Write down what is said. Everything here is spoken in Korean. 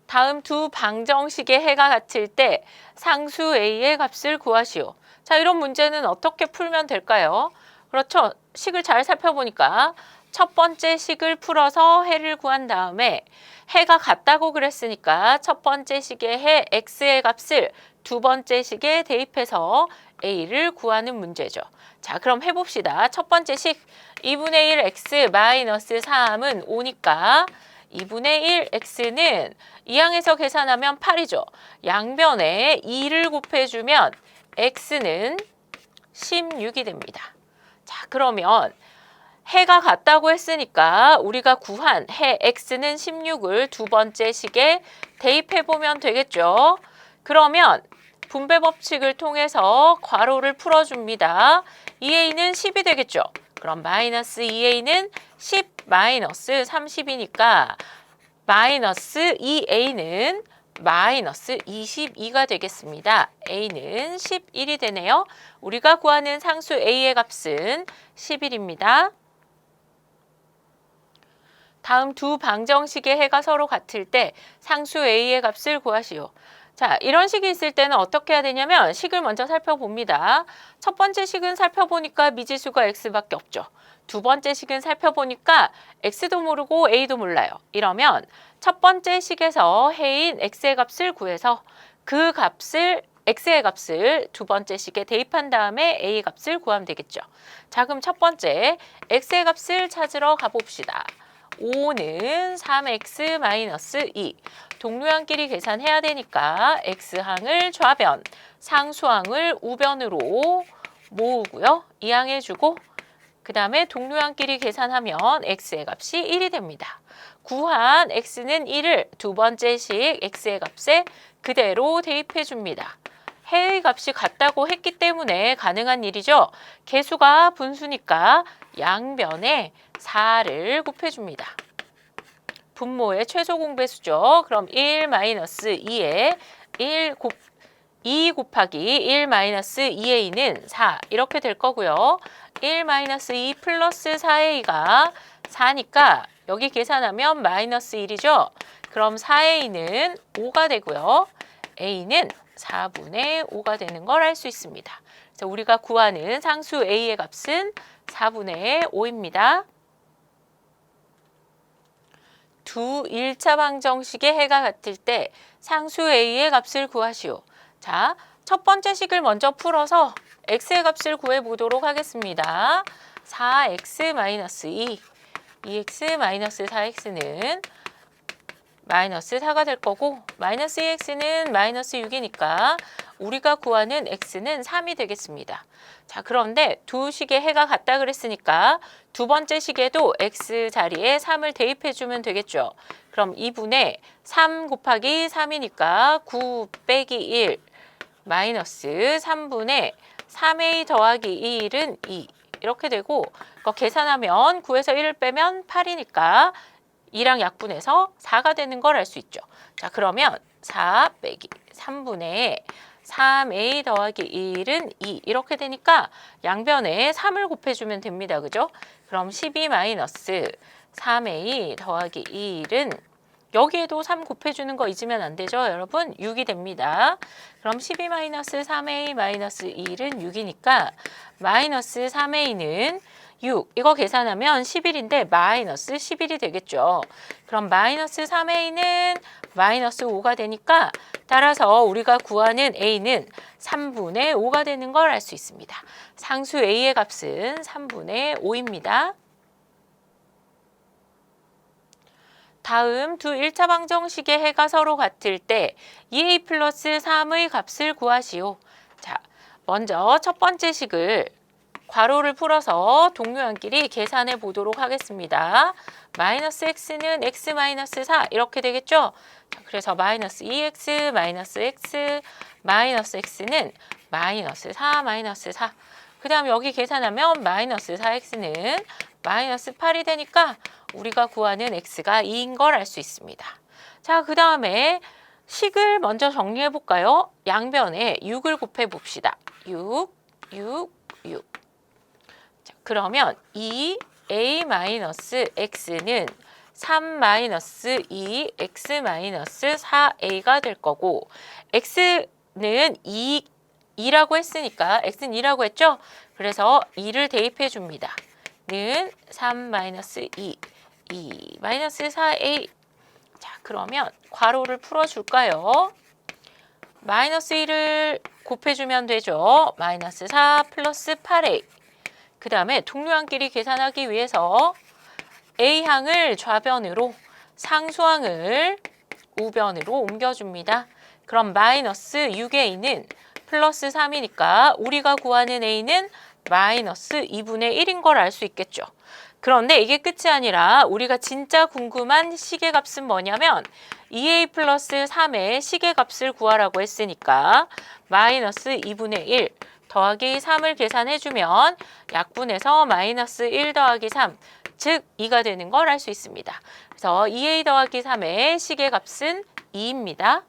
다음 두 방정식의 해가 같을 때 상수 a의 값을 구하시오. 자, 이런 문제는 어떻게 풀면 될까요? 그렇죠. 식을 잘 살펴보니까 첫 번째 식을 풀어서 해를 구한 다음에 해가 같다고 그랬으니까 첫 번째 식의 해 x의 값을 두 번째 식에 대입해서 a를 구하는 문제죠. 자, 그럼 해봅시다. 첫 번째 식 2분의 1 x 마이너스 3은 5니까 2분의 1 x는 이항에서 계산하면 8이죠. 양변에 2를 곱해주면 x는 16이 됩니다. 자, 그러면 해가 같다고 했으니까 우리가 구한 해 x는 16을 두 번째 식에 대입해보면 되겠죠. 그러면 분배 법칙을 통해서 괄호를 풀어줍니다. 2a는 10이 되겠죠. 그럼 마이너스 2a는 10 마이너스 30이니까 마이너스 2a는 마이너스 22가 되겠습니다. a는 11이 되네요. 우리가 구하는 상수 a의 값은 11입니다. 다음 두 방정식의 해가 서로 같을 때 상수 a의 값을 구하시오. 자, 이런 식이 있을 때는 어떻게 해야 되냐면 식을 먼저 살펴봅니다. 첫 번째 식은 살펴보니까 미지수가 x밖에 없죠. 두 번째 식은 살펴보니까 x도 모르고 a도 몰라요. 이러면 첫 번째 식에서 해인 x의 값을 구해서 그 값을 x의 값을 두 번째 식에 대입한 다음에 a 값을 구하면 되겠죠. 자, 그럼 첫 번째 x의 값을 찾으러 가봅시다. 5는 3x-2. 동류항끼리 계산해야 되니까 x항을 좌변, 상수항을 우변으로 모으고요. 이항해주고 그 다음에 동류항끼리 계산하면 x의 값이 1이 됩니다. 구한 x는 1을 두 번째 식 x의 값에 그대로 대입해줍니다. 해의 값이 같다고 했기 때문에 가능한 일이죠. 개수가 분수니까 양변에 4를 곱해줍니다. 분모의 최소 공배수죠. 그럼 1-2에 2 곱하기 1-2a는 4 이렇게 될 거고요. 1-2 플러스 4a가 4니까 여기 계산하면 마이너스 1이죠. 그럼 4a는 5가 되고요. a는 4분의 5가 되는 걸 알 수 있습니다. 그래서 우리가 구하는 상수 a의 값은 4분의 5입니다. 두 1차 방정식의 해가 같을 때 상수 a의 값을 구하시오. 자, 첫 번째 식을 먼저 풀어서 x의 값을 구해보도록 하겠습니다. 4x-2, 2x-4x는 마이너스 4가 될 거고 마이너스 2x는 마이너스 6이니까 우리가 구하는 x는 3이 되겠습니다. 자, 그런데 두 식의 해가 같다 그랬으니까 두 번째 식에도 x 자리에 3을 대입해주면 되겠죠. 그럼 2분의 3 곱하기 3이니까 9 빼기 1 마이너스 3분의 3a 더하기 1은 2 이렇게 되고 이거 계산하면 9에서 1을 빼면 8이니까 2랑 약분해서 4가 되는 걸 알 수 있죠. 자, 그러면 4 빼기 3분의 3a 더하기 1은 2 이렇게 되니까 양변에 3을 곱해주면 됩니다. 그죠? 그럼 12 마이너스 3a 더하기 1은 여기에도 3 곱해주는 거 잊으면 안 되죠, 여러분? 6이 됩니다. 그럼 12 마이너스 3a 마이너스 1은 6이니까 마이너스 3a는 6, 이거 계산하면 11인데 마이너스 11이 되겠죠. 그럼 마이너스 3a는 마이너스 5가 되니까 따라서 우리가 구하는 a는 3분의 5가 되는 걸 알 수 있습니다. 상수 a의 값은 3분의 5입니다. 다음 두 1차 방정식의 해가 서로 같을 때 2a 플러스 3의 값을 구하시오. 자, 먼저 첫 번째 식을 괄호를 풀어서 동류항끼리 계산해 보도록 하겠습니다. 마이너스 x는 x 마이너스 4 이렇게 되겠죠? 자, 그래서 마이너스 2x 마이너스 x 마이너스 x는 마이너스 4 마이너스 4. 그 다음 여기 계산하면 마이너스 4x는 마이너스 8이 되니까 우리가 구하는 x가 2인 걸 알 수 있습니다. 자, 그 다음에 식을 먼저 정리해 볼까요? 양변에 6을 곱해 봅시다. 6, 6, 6. 자, 그러면 2a-x는 3-2, x-4a가 될 거고 x는 2라고 했으니까 x는 2라고 했죠? 그래서 2를 대입해 줍니다. 는 3-2, 2-4a. 자, 그러면 괄호를 풀어줄까요? 마이너스 1을 곱해주면 되죠. 마이너스 4 플러스 8a. 그 다음에 동류항끼리 계산하기 위해서 A항을 좌변으로 상수항을 우변으로 옮겨줍니다. 그럼 마이너스 6A는 플러스 3이니까 우리가 구하는 A는 마이너스 2분의 1인 걸 알 수 있겠죠. 그런데 이게 끝이 아니라 우리가 진짜 궁금한 시계값은 뭐냐면 2A 플러스 3의 시계값을 구하라고 했으니까 마이너스 2분의 1 더하기 3을 계산해주면 약분해서 마이너스 1 더하기 3, 즉 2가 되는 걸 알 수 있습니다. 그래서 2A 더하기 3의 시계값은 2입니다.